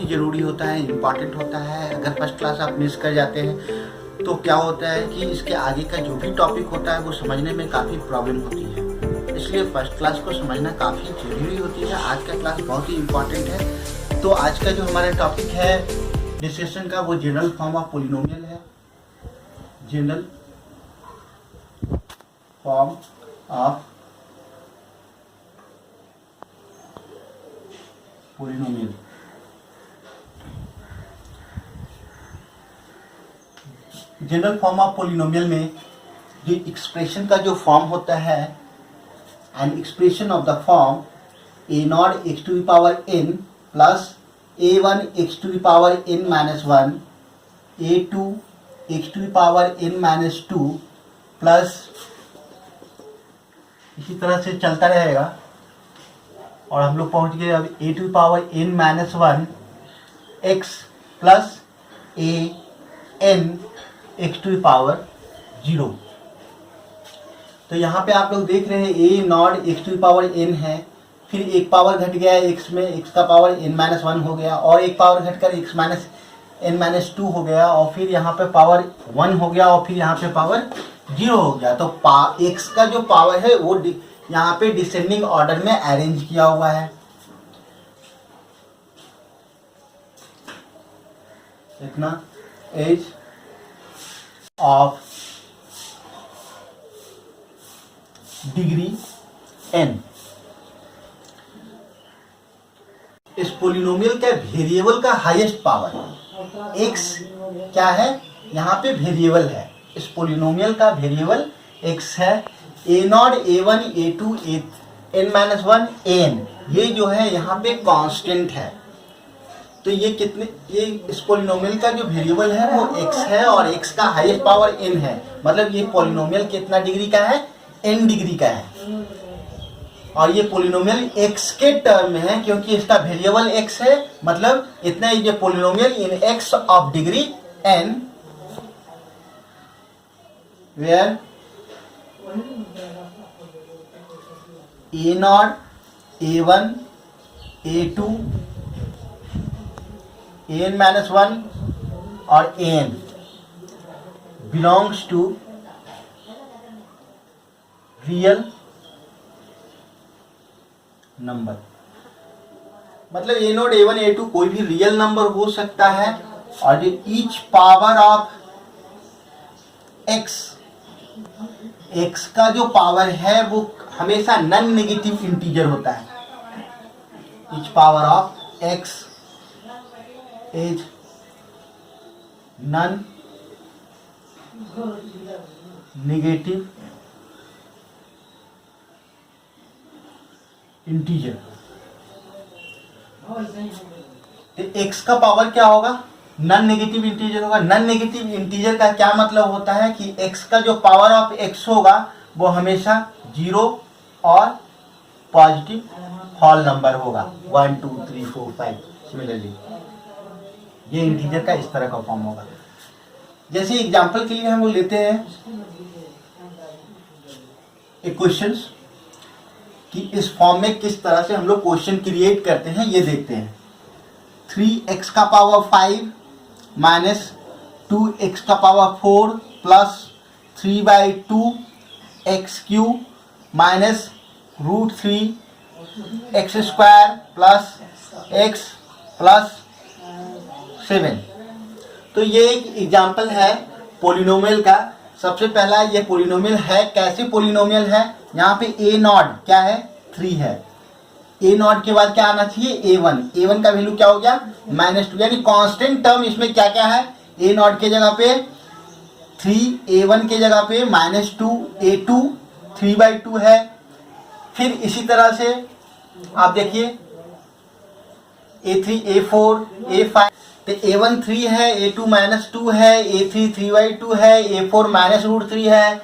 काफ़ी ज़रूरी होता है, इम्पॉर्टेंट होता है। अगर फर्स्ट क्लास आप मिस कर जाते हैं तो क्या होता है कि इसके आगे का जो भी टॉपिक होता है वो समझने में काफ़ी प्रॉब्लम होती है। इसलिए फर्स्ट क्लास को समझना काफ़ी ज़रूरी होती है। आज का क्लास बहुत ही इम्पॉर्टेंट है। तो आज का जो हमारा टॉपिक है डिस्कशन का वो जनरल फॉर्म ऑफ पोलिनोमियल है। General form of polynomial. General form of polynomial में जो एक्सप्रेशन का जो फॉर्म होता है, an expression of the form a not x to the power n plus a one x to the power n minus one, a two x to the power n minus two plus इसी तरह से चलता रहेगा। और हम लोग पहुंच गए अब a to power n minus one x plus a n x to power zero. तो यहाँ पे आप लोग देख रहे हैं a not x to power n है, फिर एक पावर घट गया एक्स में, एक्स का पावर एन माइनस वन हो गया, और एक पावर घटकर x minus n minus two हो गया, और फिर यहाँ पे पावर वन हो गया, और फिर यहाँ पे पावर जीरो हो गया। तो एक्स का जो पावर है वो यहाँ पे डिसेंडिंग ऑर्डर में अरेंज किया हुआ है। इतना एज ऑफ डिग्री एन। इस पोलिनोमियल का वेरिएबल का हाईएस्ट पावर एक्स क्या है, यहाँ पे वेरिएबल है। इस पोलिनोमियल का वेरिएबल एक्स है। A naught a one a two a n minus one n, ये जो है यहाँ पे कांस्टेंट है। तो ये कितने, ये इस पोलिनोमियल का जो वेरिएबल है वो एक्स है और एक्स का हाईएस्ट पावर एन है। मतलब ये पोलिनोमियल कितना डिग्री का है, एन डिग्री का है। और ये पोलिनोमियल एक्स के टर्म में है क्योंकि इसका वेरिएबल एक्स है। मतलब इतना ये polynomial in x of degree n where a naught a one a two a n minus one और a n belongs to real number. मतलब a naught a one a two कोई भी real number हो सकता है। और जो each power of x, x का जो पावर है वो हमेशा नॉन नेगेटिव इंटीजर होता है। Each power of x is non negative integer. X का पावर क्या होगा, नॉन नेगेटिव इंटीजर होगा। नॉन नेगेटिव इंटीजर का क्या मतलब होता है कि एक्स का जो पावर ऑफ एक्स होगा वो हमेशा जीरो और पॉजिटिव होल नंबर होगा, 1 2 3 4 5। सिमिलरली ये इंटीजर का इस तरह का फॉर्म होगा। जैसे एग्जांपल के लिए हम लोग लेते हैं एक क्वेश्चंस कि इस फॉर्म में किस तरह से हम लोग क्वेश्चन क्रिएट करते हैं, ये देखते हैं। 3x का पावर 5 माइनस 2x का पावर 4 प्लस 3/2 x cube minus root 3 x square plus x plus 7। तो ये एक एग्जाम्पल है पोलिनोमियल का। सबसे पहला ये पोलिनोमियल है, कैसे पोलिनोमियल है, यहाँ पे ए नॉट क्या है, 3 है। ए नॉट के बाद क्या आना चाहिए, ए वन। ए वन का वैल्यू क्या हो गया, -2, यानी कांस्टेंट टर्म इसमें क्या क्या है, ए नॉट के जगह पे 3, ए वन के जगह पे -2, ए टू 3/2 है। फिर इसी तरह से आप देखिए A3 A4 A5, तो A1 3 है, A2 -2 है, A3 3/2 है, A4 -√3 है,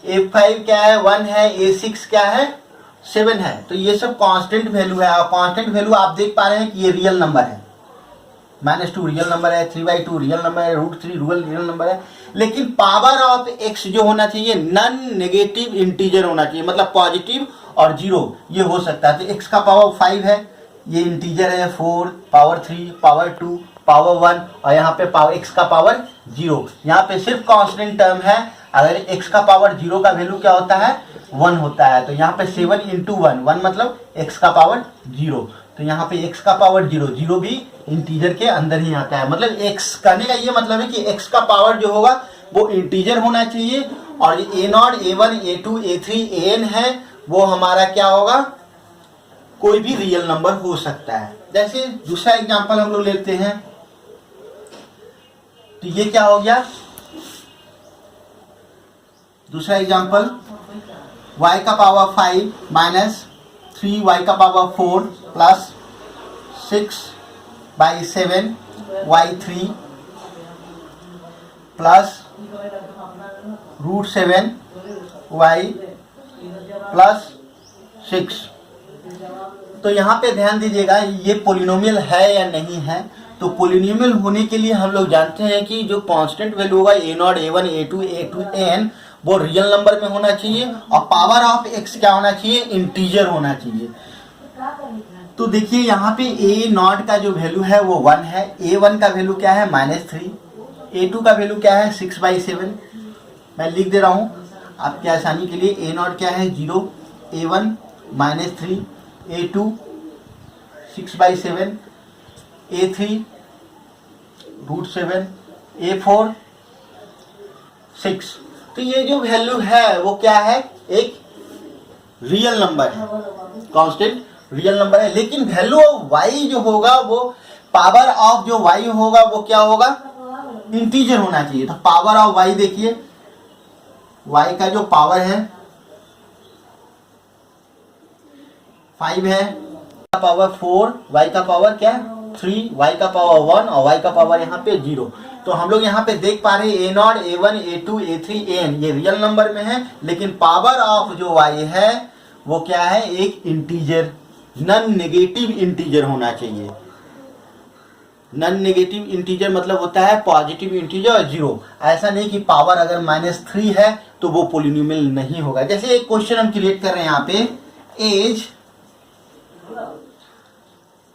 A5 क्या है 1 है, A6 क्या है 7 है। तो ये सब कांस्टेंट वैल्यू है। और कांस्टेंट वैल्यू आप देख पा रहे हैं कि ये रियल नंबर है। -2 रियल नंबर है, 3/2 रियल नंबर है, √3 रियल नंबर है। लेकिन पावर ऑफ एक्स जो होना चाहिए नॉन नेगेटिव इंटीजर होना चाहिए, मतलब पॉजिटिव और जीरो ये हो सकता है। तो एक्स का पावर 5 है, ये इंटीजर है 4 पावर 3 पावर 2 पावर 1 और यहाँ पे पावर x का पावर 0। यहाँ पे सिर्फ कांस्टेंट टर्म है। अगर x का पावर 0 का वैल्यू क्या होता है 1 होता है। तो यहाँ पे 7 इंटू 1 1 मतलब x का पावर 0। तो यहाँ पे x का पावर 0 0 भी इंटीजर के अंदर ही आता है। मतलब x करने का ये मतलब है कि x का पावर जो होगा वो इंटीजर होना चाहिए और ये a0 a1 a2 a3 an है वो हमारा क्या होगा कोई भी रियल नंबर हो सकता है। जैसे दूसरा एग्जांपल हम लोग लेते हैं तो ये क्या हो गया दूसरा एग्जांपल y का पावर 5 माइनस 3y का power 4 plus 6/7 y3 plus √7 y plus 6। तो यहाँ पे ध्यान दीजिएगा ये पोलिनोमियल है या नहीं है। तो पोलिनोमियल होने के लिए हम लोग जानते हैं कि जो कांस्टेंट वैल्यू होगा a0 a1 a2 a2 an वो रियल नंबर में होना चाहिए और पावर ऑफ x क्या होना चाहिए इंटीजर होना चाहिए। तो देखिए यहाँ पे a0 का जो वैल्यू है वो 1 है, a1 का वैल्यू क्या है -3, a2 का वैल्यू क्या है 6/7। मैं लिख दे रहा हूँ आपके आसानी के लिए। a0 क्या है 0, a1 -3, a2 6/7, a3 √7, a4 6। तो ये जो वैल्यू है वो क्या है एक रियल नंबर है, कांस्टेंट रियल नंबर है। लेकिन वैल्यू ऑफ y जो होगा वो पावर ऑफ जो y होगा वो क्या होगा इंटीजर होना चाहिए। तो पावर ऑफ y देखिए y का जो पावर है 5 है, पावर 4, y का पावर क्या 3, y का पावर 1 और y का पावर यहाँ पे 0। तो हम लोग यहाँ पे देख पा रहे हैं a0 a1 a2 a3 an ये रियल नंबर में है। लेकिन पावर ऑफ जो y है वो क्या है एक इंटीजर नॉन नेगेटिव इंटीजर होना चाहिए। नॉन नेगेटिव इंटीजर मतलब होता है पॉजिटिव इंटीजर और 0। ऐसा नहीं कि पावर अगर -3 है तो वो पोलिनोमियल नहीं होगा। जैसे एक क्वेश्चन हम क्रिएट कर रहे हैं यहाँ पे as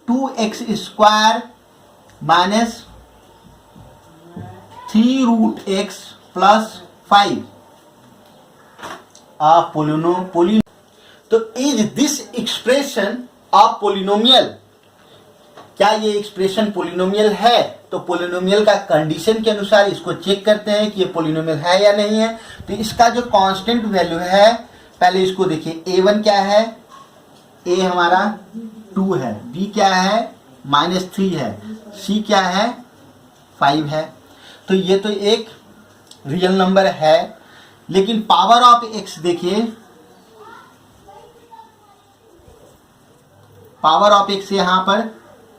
2x² minus 3√x plus 5 तो is this expression of polynomial, क्या ये एक्सप्रेशन पोलिनोमियल है। तो पोलिनोमियल का कंडीशन के अनुसार इसको चेक करते हैं कि ये पोलिनोमियल है या नहीं है। तो इसका जो कांस्टेंट वैल्यू है पहले इसको देखिए a1 क्या है a हमारा 2 है, b क्या है -3 है, c क्या है 5 है। तो ये तो एक रियल नंबर है। लेकिन पावर ऑफ x देखिए पावर ऑफ x यहाँ पर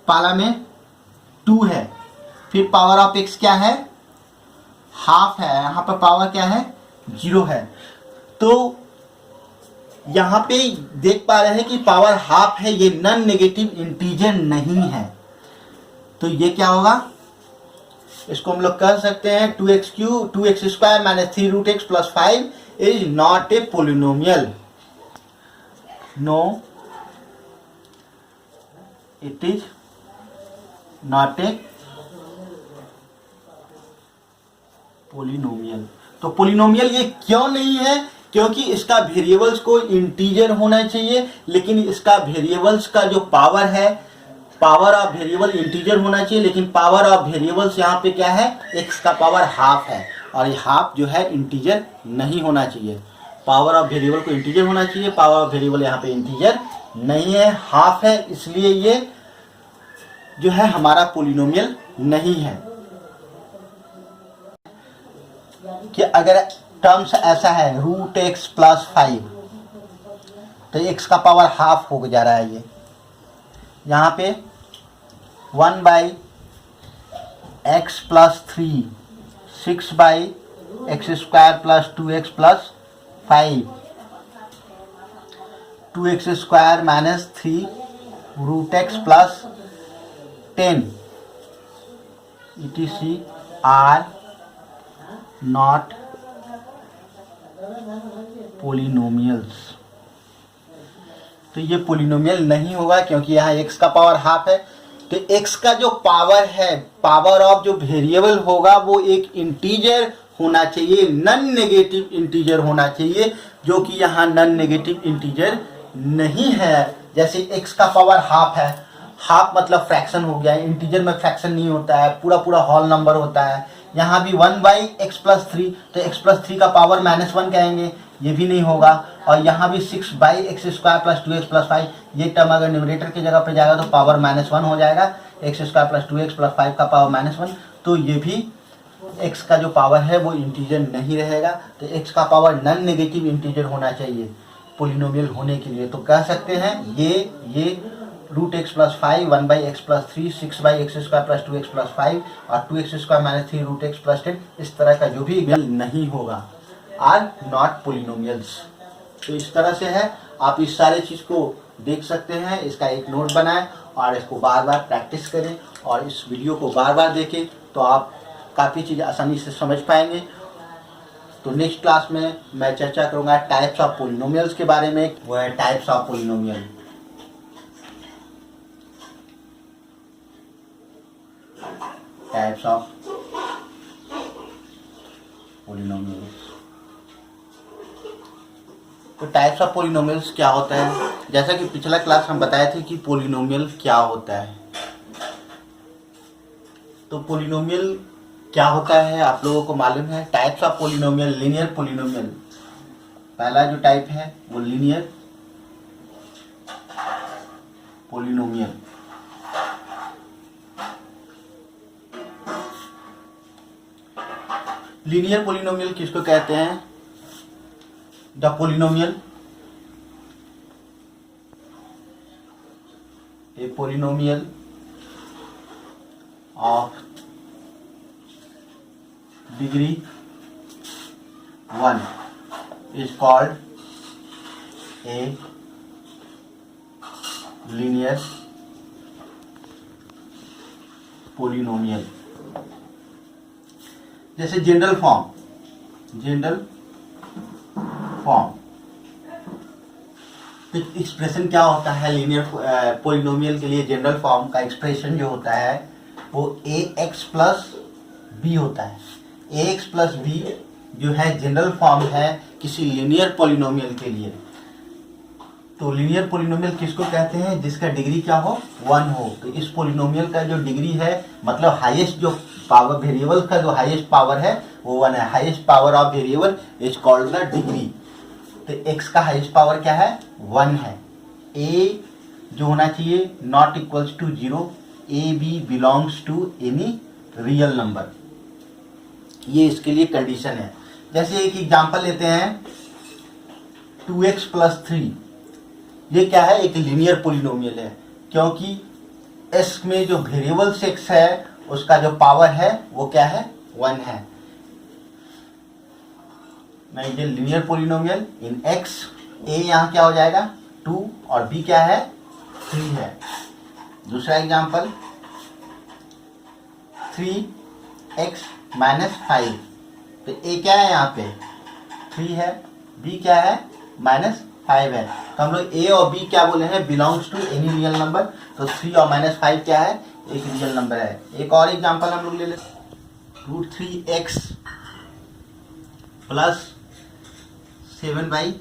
पाला में 2 है, फिर पावर ऑफ x क्या है हाफ है, यहाँ पर पावर क्या है 0 है। तो यहाँ पे देख पा रहे हैं कि पावर हाफ है, ये नॉन नेगेटिव इंटीजर नहीं है। तो ये क्या होगा इसको हम लोग कह सकते हैं 2x² minus 3√x plus 5 is not a polynomial. No it is not a polynomial. तो पोलिनोमियल ये क्यों नहीं है क्योंकि इसका वेरिएबल्स को इंटीजर होना चाहिए। लेकिन इसका वेरिएबल्स का जो पावर है पावर ऑफ वेरिएबल इंटीजर होना चाहिए। लेकिन पावर ऑफ वेरिएबल्स यहाँ पे क्या है x का पावर हाफ है और ये हाफ जो है इंटीजर नहीं होना चाहिए। पावर ऑफ वेरिएबल को इंटीजर होना चाहिए, पावर ऑफ वेरिएबल यहाँ पे इंटीजर नहीं है, हाफ है, इसलिए ये जो है हमारा पोलिनोमियल नहीं है। कि अगर टर्म्स ऐसा है √x प्लस 5 तो x का पावर हाफ हो जा रहा है। ये यहाँ पे 1/x plus 3 6/x² plus 2x plus 5 2x² minus 3√x plus 10 etc are not polynomials. तो ये पोलिनोमियल नहीं होगा क्योंकि यहाँ x का पावर हाफ है। तो x का जो पावर है, पावर ऑफ जो वेरिएबल होगा वो एक इंटीजर होना चाहिए, नॉन नेगेटिव इंटीजर होना चाहिए, जो कि यहाँ नॉन नेगेटिव इंटीजर नहीं है। जैसे x का पावर हाफ है, हाफ मतलब फ्रैक्शन हो गया, इंटीजर में फ्रैक्शन नहीं होता है, पूरा पूरा होल नंबर होता है। यहाँ भी 1/x+3, तो x+3 का पावर -1 कहेंगे, ये भी नहीं होगा। और यहाँ भी 6/x² + 2x + 5, ये टर्म अगर न्यूमरेटर की जगह पे जाएगा तो पावर -1 हो जाएगा, x² + 2x + 5 का पावर -1, तो ये भी x का जो पावर है वो इंटीजर नहीं रहेगा। तो x का पावर नॉन नेगेटिव इंटीजर होना चाहिए पोलिनोमियल होने के लिए। तो कह सकते हैं ये √x + 5, 1/x+3, 6/x² + 2x + 5 और 2x² - 3 √x + 10, इस तरह का जो भी नहीं होगा आर नॉट पोलिनोमियल्स। तो इस तरह से है, आप इस सारे चीज़ को देख सकते हैं, इसका एक नोट बनाएं और इसको बार बार प्रैक्टिस करें और इस वीडियो को बार बार देखें, तो आप काफ़ी चीज़ आसानी से समझ पाएंगे। तो नेक्स्ट क्लास में मैं चर्चा करूँगा टाइप्स ऑफ पोलिनोमियल्स के बारे में, वो है types of polynomial. Types of polynomials. तो टाइप्स ऑफ पोलिनोमियल्स क्या होता है, जैसा कि पिछला क्लास हम बताए थे कि पोलिनोमियल क्या होता है। तो पोलिनोमियल क्या होता है आप लोगों को मालूम है। Types of polynomial, linear polynomial, पहला जो टाइप है वो लीनियर पोलिनोमियल। लीनियर पोलिनोमियल किसको कहते हैं? The polynomial, a polynomial of degree 1 is called a linear polynomial। जैसे जनरल फॉर्म तो एक्सप्रेशन क्या होता है लीनियर पोलिनोमियल के लिए? जनरल फॉर्म का एक्सप्रेशन जो होता है वो ax + b होता है। ax + b जो है जनरल फॉर्म है किसी लीनियर पोलिनोमियल के लिए। तो लीनियर पोलिनोमियल किसको कहते हैं? जिसका डिग्री क्या हो? 1 हो। तो इस पोलिनोमियल का जो डिग्री है, मतलब हाईएस्ट जो पावर वेरिएबल का जो हाईएस्ट पावर है वो 1 है। Highest power of variable is called the degree. तो x का हाईएस्ट पावर क्या है? 1 है। a जो होना चाहिए not equals to 0, a b belongs to any real number, ये इसके लिए कंडीशन है। जैसे एक एग्जांपल लेते हैं 2x + 3, ये क्या है? एक लीनियर पोलिनोमियल है, क्योंकि s में जो वेरिएबल x है उसका जो पावर है वो क्या है? 1 है। नहीं, ये linear polynomial in x, a यहाँ क्या हो जाएगा? 2 और b क्या है? 3 है। दूसरा एग्जांपल 3x - 5, तो a क्या है? यहाँ पे 3 है, b क्या है? -5 है। तो हम लोग a और b क्या बोले हैं? Belongs to any real number. तो 3 और -5 क्या है? एक रियल नंबर है। एक और एग्जांपल हम लोग ले लेते हैं √3x + 7/5।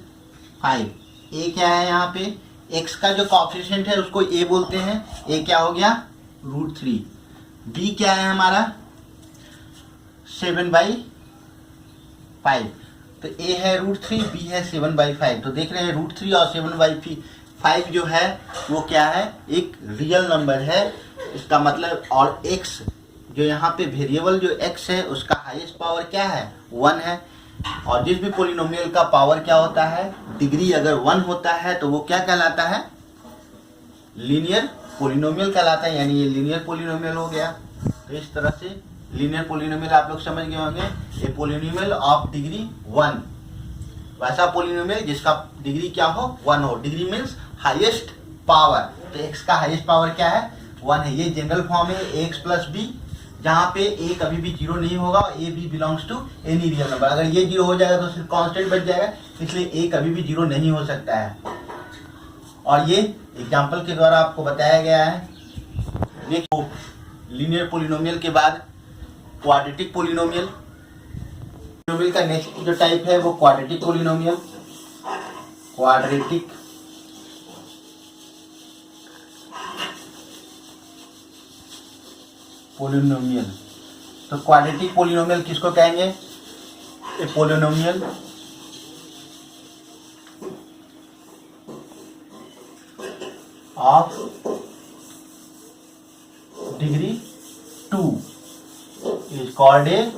a क्या है? यहाँ पे x का जो कोएफिशिएंट है उसको a बोलते हैं, a क्या हो गया? √3। b क्या है हमारा? 7/5। तो a है √3, b है 7/5। तो देख रहे हैं √3 और 7/5 जो है वो क्या है? एक रियल नंबर है। इसका मतलब, और x जो यहाँ पे वेरिएबल जो x है उसका हाईएस्ट पावर क्या है? 1 है। और जिस भी पोलिनोमियल का पावर क्या होता है? डिग्री अगर 1 होता है तो वो क्या कहलाता है? लीनियर पोलिनोमियल कहलाता है, यानी ये लीनियर पोलिनोमियल हो गया। तो इस तरह से लीनियर पोलिनोमियल आप लोग समझ गए होंगे। ये पोलिनोमियल ऑफ डिग्री 1, वैसा पोलिनोमियल जिसका डिग्री क्या हो? 1 हो। Degree means highest power. तो x का हाईएस्ट पावर क्या है? 1 है। ये जनरल फॉर्म है ax + b, जहाँ पे a कभी भी 0 नहीं होगा। a b belongs to any real number. अगर ये 0 हो जाएगा तो सिर्फ कांस्टेंट बच जाएगा, इसलिए a कभी भी 0 नहीं हो सकता है। और ये एग्जाम्पल के द्वारा आपको बताया गया है। देखो लीनियर पोलिनोमियल के बाद क्वाड्रेटिक पोलिनोमियल, पोलिनोमियल का नेक्स्ट जो टाइप है वो क्वाड्रेटिक पोलिनोमियल, क्वाड्रेटिक पोलिनोमियल। तो क्वाड्रेटिक पोलिनोमियल किसको कहेंगे? A polynomial of degree 2 is called a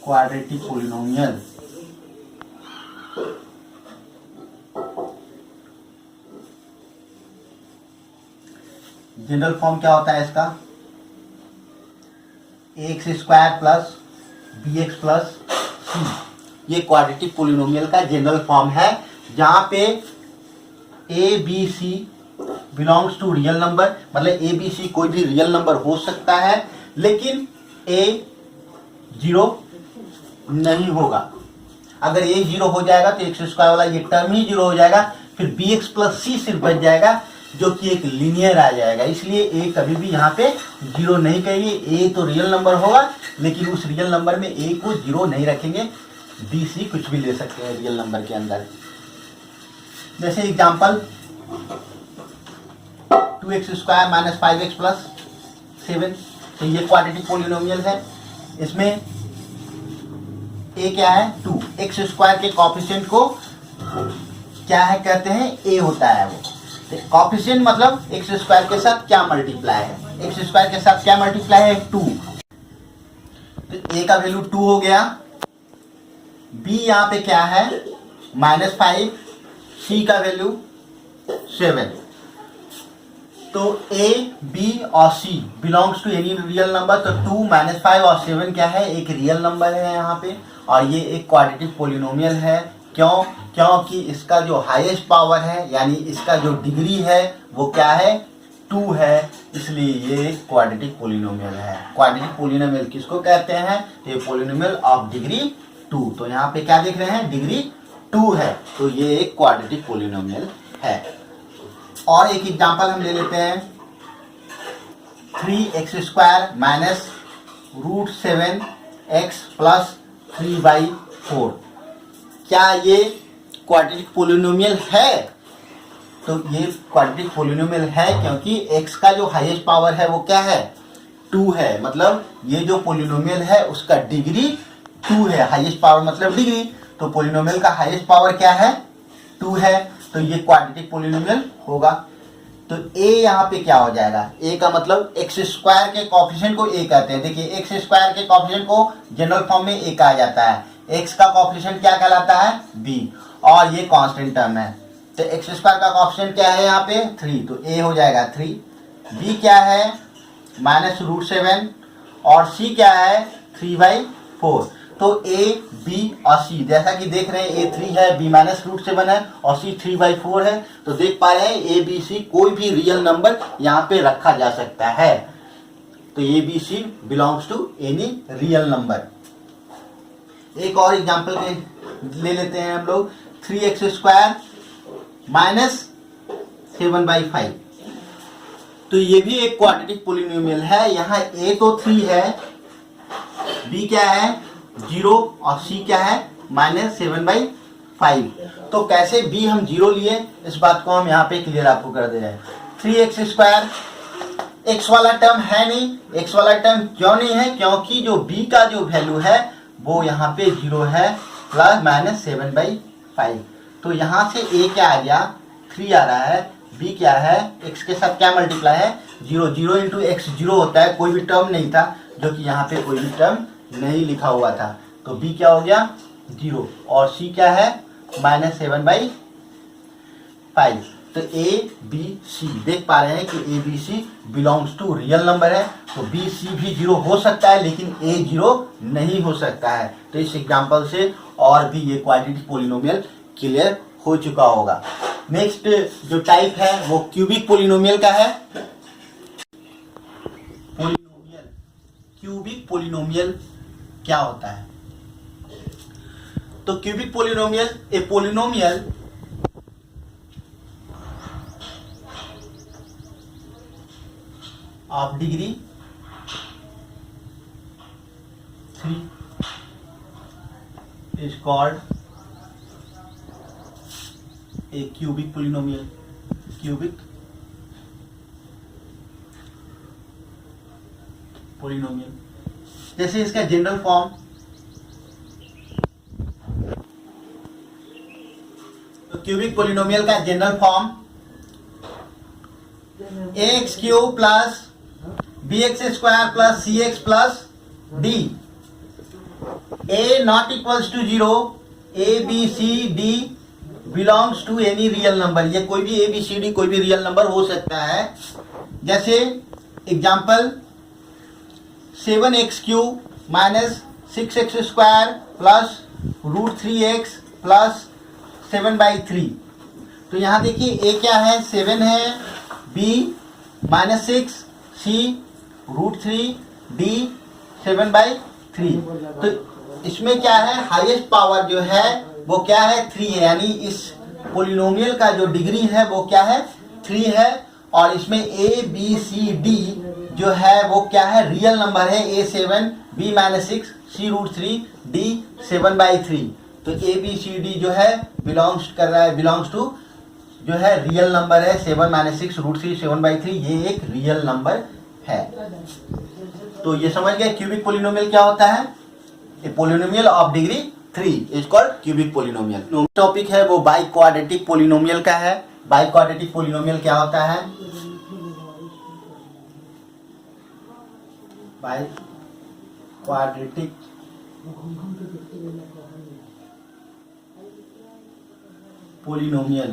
quadratic polynomial. General form क्या होता है इसका? X square plus b x plus c, ये क्वाड्रेटिक पोलिनोमियल का जनरल फॉर्म है, जहां पे a b c belongs to real number, मतलब ए बी सी कोई भी रियल नंबर हो सकता है, लेकिन ए जीरो नहीं होगा। अगर ए जीरो हो जाएगा तो एक्स स्क्वायर वाला ये टर्म ही जीरो हो जाएगा, फिर बी एक्स प्लस सी सिर्फ बच जाएगा, जो कि एक लीनियर आ जाएगा। इसलिए ए कभी भी यहाँ पे जीरो नहीं कहेंगे। ए तो रियल नंबर होगा, लेकिन उस रियल नंबर में ए को जीरो नहीं रखेंगे। बी सी कुछ भी ले सकते हैं रियल नंबर के अंदर। जैसे example 2x square minus 5x plus 7, तो ये क्वाड्रेटिक पोलिनोमियल है। इसमें ए क्या है? 2। एक्स स्क्वायर के कॉफिशिएंट को क्या है कहते हैं? ए होता है वो। कॉफिशिएंट मतलब एक्स स्क्वायर के साथ क्या मल्टीप्लाई है? एक्स स्क्वायर के साथ क्या मल्टीप्लाई है? 2। तो ए का वैल्यू 2 हो गया। बी यहाँ पे क्या है? -5। सी का वैल्यू 7। तो ए बी और c belongs to any real number. तो 2 -5 और 7 क्या है? एक रियल नंबर है यहाँ पे, और ये एक क्वाड्रेटिक पोलिनोमियल है। क्यों? क्योंकि इसका जो हाईएस्ट पावर है, यानी इसका जो डिग्री है वो क्या है? 2 है, इसलिए ये क्वाड्रेटिक पोलिनोमियल है। क्वाड्रेटिक पोलिनोमियल किसको कहते हैं? ये पोलिनोमियल ऑफ डिग्री 2। तो यहाँ पे क्या देख रहे हैं? डिग्री 2 है, तो ये एक क्वाड्रेटिक पोलिनोमियल है। और एक एग्जांपल हम ले लेते हैं, 3x square minus √7x plus 3/4। क्या ये क्वाड्रेटिक पोलिनोमियल है? तो ये क्वाड्रेटिक पोलिनोमियल है, क्योंकि x का जो हाईएस्ट पावर है वो क्या है? 2 है। मतलब ये जो पोलिनोमियल है उसका डिग्री 2 है। हाईएस्ट पावर मतलब डिग्री, तो पोलिनोमियल का हाईएस्ट पावर क्या है? 2 है, तो ये क्वाड्रेटिक पोलिनोमियल होगा। तो a यहाँ पे क्या हो जाएगा? a का मतलब एक्स स्क्वायर के कॉफिशिएंट को a कहते हैं। देखिए एक्स स्क्वायर के कॉफिशिएंट को जनरल फॉर्म में a कहा जाता है। x का कॉफिशिएंट क्या कहलाता है? b, और ये कांस्टेंट टर्म है। तो एक्स स्क्वायर का कॉफिशिएंट क्या है यहाँ पे? 3, तो a हो जाएगा 3। b क्या है? -√7, और c क्या है? 3/4। तो a, b और c, जैसा कि देख रहे हैं a 3 है, b -√7 है और c 3/4 है। तो देख पा रहे हैं a b c कोई भी रियल नंबर यहाँ पे रखा जा सकता है। तो a b c belongs to any real number. एक और एग्जांपल ले लेते हैं हम लोग, 3x स्क्वायर माइनस 7/5। तो ये भी एक क्वाड्रेटिक पोलिनोमियल है। यहाँ a तो 3 है, b क्या है? 0, और c क्या है? -7/5। तो कैसे b हम 0 लिए, इस बात को हम यहाँ पे क्लियर आपको कर दे रहे हैं। 3x स्क्वायर, x वाला टर्म है नहीं। x वाला टर्म क्यों नहीं है? क्योंकि जो b का जो वैल्यू है वो यहाँ पे 0 है, प्लस -7/5। तो यहाँ से a क्या आ गया? 3 आ रहा है। b क्या है? x के साथ क्या मल्टीप्लाई है? 0। 0 इंटू एक्स 0 होता है। कोई भी टर्म नहीं था, जो कि यहाँ पे कोई भी टर्म नहीं लिखा हुआ था। तो b क्या हो गया? 0, और c क्या है? -7/5। तो a b c देख पा रहे हैं कि a b c belongs to real number है। तो b c भी 0 हो सकता है, लेकिन a 0 नहीं हो सकता है। तो इस एग्जांपल से और भी ये क्वाड्रेटिक पोलिनोमियल क्लियर हो चुका होगा। नेक्स्ट जो टाइप है वो क्यूबिक पोलिनोमियल का है। क्यूबिक पोलिनोमियल क्या होता है? तो cubic polynomial a polynomial of degree 3 is called a cubic polynomial. Cubic polynomial, जैसे इसका जनरल फॉर्म, तो क्यूबिक पोलिनोमियल का general form x cube plus b x square plus c x plus d, a not equals to 0, a b c d belongs to any real number. ये कोई भी ए b c D कोई भी real number हो सकता है। जैसे example 7x cube minus 6x square plus √3x plus 7/3। तो यहाँ देखिए ए क्या है, 7 है, बी -6, सी √3, डी 7/3। तो इसमें क्या है, हाईएस्ट पावर जो है वो क्या है, 3 है, यानी इस पोलिनोमियल का जो डिग्री है वो क्या है, 3 है। और इसमें ए बी सी डी जो है वो क्या है, रियल नंबर है, ए 7, बी -6, सी √3, डी 7/3। तो ए बी सी डी जो है बिलोंग्स कर रहा है, बिलोंग्स टू जो है रियल नंबर है, 7 -6 √3 7/3, ये एक रियल नंबर है। तो ये समझ गए क्यूबिक पोलिनोमियल क्या होता है, a polynomial of degree 3 is called cubic polynomial. Topic है वो बाई क्वाड्रेटिक पोलिनोमियल का है। बाई क्वाड्रेटिक पोलिनोमियल क्या होता है, biquadratic polynomial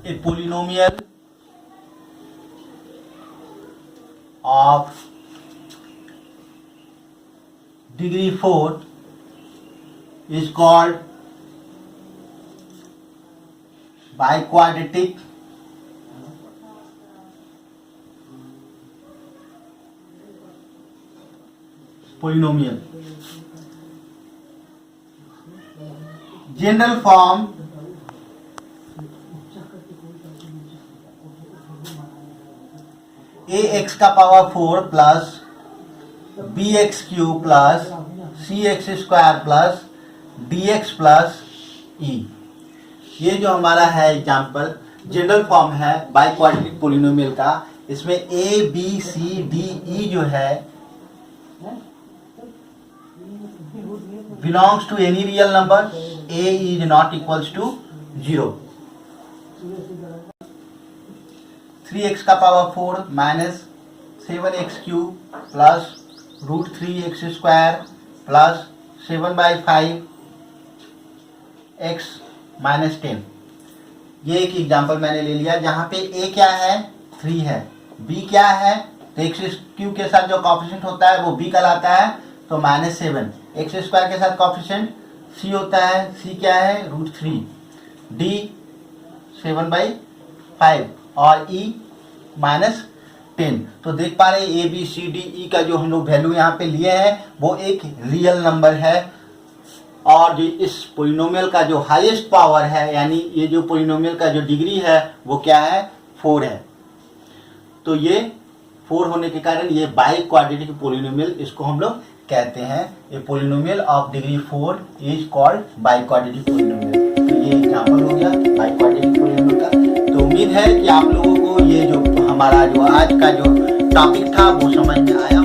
a polynomial of degree 4 is called biquadratic polynomial. General form ax का power 4 plus bx cube plus cx square plus dx plus e। ये जो हमारा है एग्जाम्पल जनरल फॉर्म है biquadratic polynomial का। इसमें a b c d e जो है belongs to any real number, a is not equals to 0। 3x का power 4 minus 7x cube plus √3x square plus 7/5 x -10। ये एक example मैंने ले लिया जहां पे a क्या है, 3 है, b क्या है, तो एक्स क्यूब के साथ जो कॉफिशिएंट होता है वो b कहलाता है, तो -7। एक्स स्क्वायर के साथ कॉफिशिएंट c होता है, c क्या है, √3, d 7/5 और e -10। तो देख पा रहे ए बी सी डी ई का जो हम लोग वैल्यू यहाँ पे लिए हैं वो एक रियल नंबर है। और जो इस पोलिनोमियल का जो हाईएस्ट पावर है, यानी ये जो पोलिनोमियल का जो डिग्री है वो क्या है, 4 है। तो ये 4 होने के कारण ये बाई क्वाड्रेटिक पोलिनोमियल इसको हम लोग कहते हैं। ये polynomial of degree 4 is called by quadratic polynomial. तो ये एग्जाम्पल हो गया बाई क्वाड्रेटिक पोलिनोमियल का। तो उम्मीद है कि आप लोगों को ये जो हमारा जो आज का जो टॉपिक था वो समझ में आया।